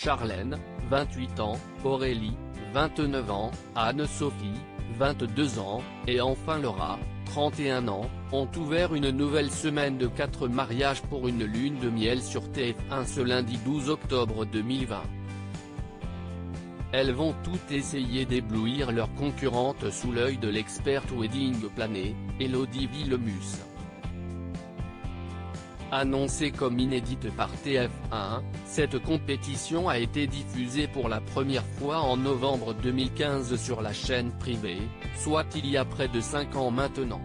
Charlène, 28 ans, Aurélie, 29 ans, Anne-Sophie, 22 ans, et enfin Laura, 31 ans, ont ouvert une nouvelle semaine de 4 mariages pour une lune de miel sur TF1 ce lundi 12 octobre 2020. Elles vont toutes essayer d'éblouir leurs concurrentes sous l'œil de l'expert wedding plané, Élodie Villemus. Annoncée comme inédite par TF1, cette compétition a été diffusée pour la première fois en novembre 2015 sur la chaîne privée, soit il y a près de 5 ans maintenant.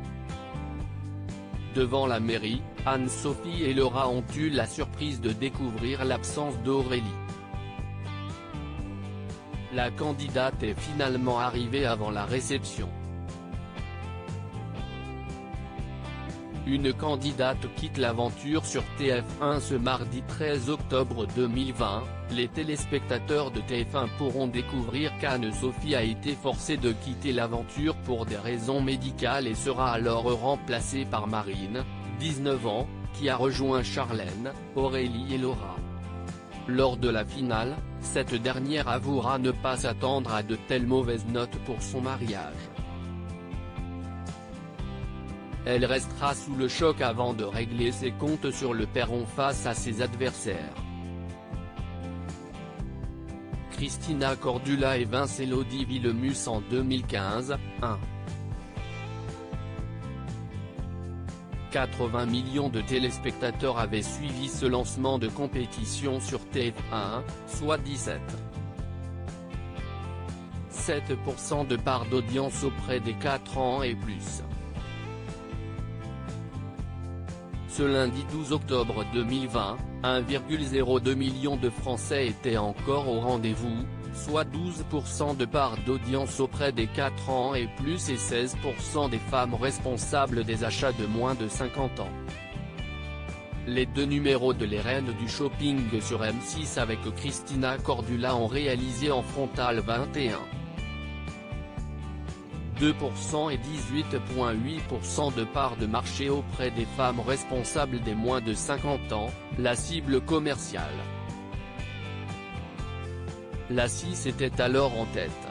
Devant la mairie, Anne-Sophie et Laura ont eu la surprise de découvrir l'absence d'Aurélie. La candidate est finalement arrivée avant la réception. Une candidate quitte l'aventure sur TF1 ce mardi 13 octobre 2020, les téléspectateurs de TF1 pourront découvrir qu'Anne-Sophie a été forcée de quitter l'aventure pour des raisons médicales et sera alors remplacée par Marine, 19 ans, qui a rejoint Charlène, Aurélie et Laura. Lors de la finale, cette dernière avouera ne pas s'attendre à de telles mauvaises notes pour son mariage. Elle restera sous le choc avant de régler ses comptes sur le perron face à ses adversaires. Christina Cordula et Vince Élodie Villemus en 2015, 80 millions de téléspectateurs avaient suivi ce lancement de compétition sur TF1, soit 17,7% de part d'audience auprès des 4 ans et plus. Ce lundi 12 octobre 2020, 1,02 million de Français étaient encore au rendez-vous, soit 12% de part d'audience auprès des 4 ans et plus et 16% des femmes responsables des achats de moins de 50 ans. Les deux numéros de Les Reines du Shopping sur M6 avec Christina Cordula ont réalisé en frontal 21,2% et 18,8% de part de marché auprès des femmes responsables des moins de 50 ans, la cible commerciale. La 6 était alors en tête.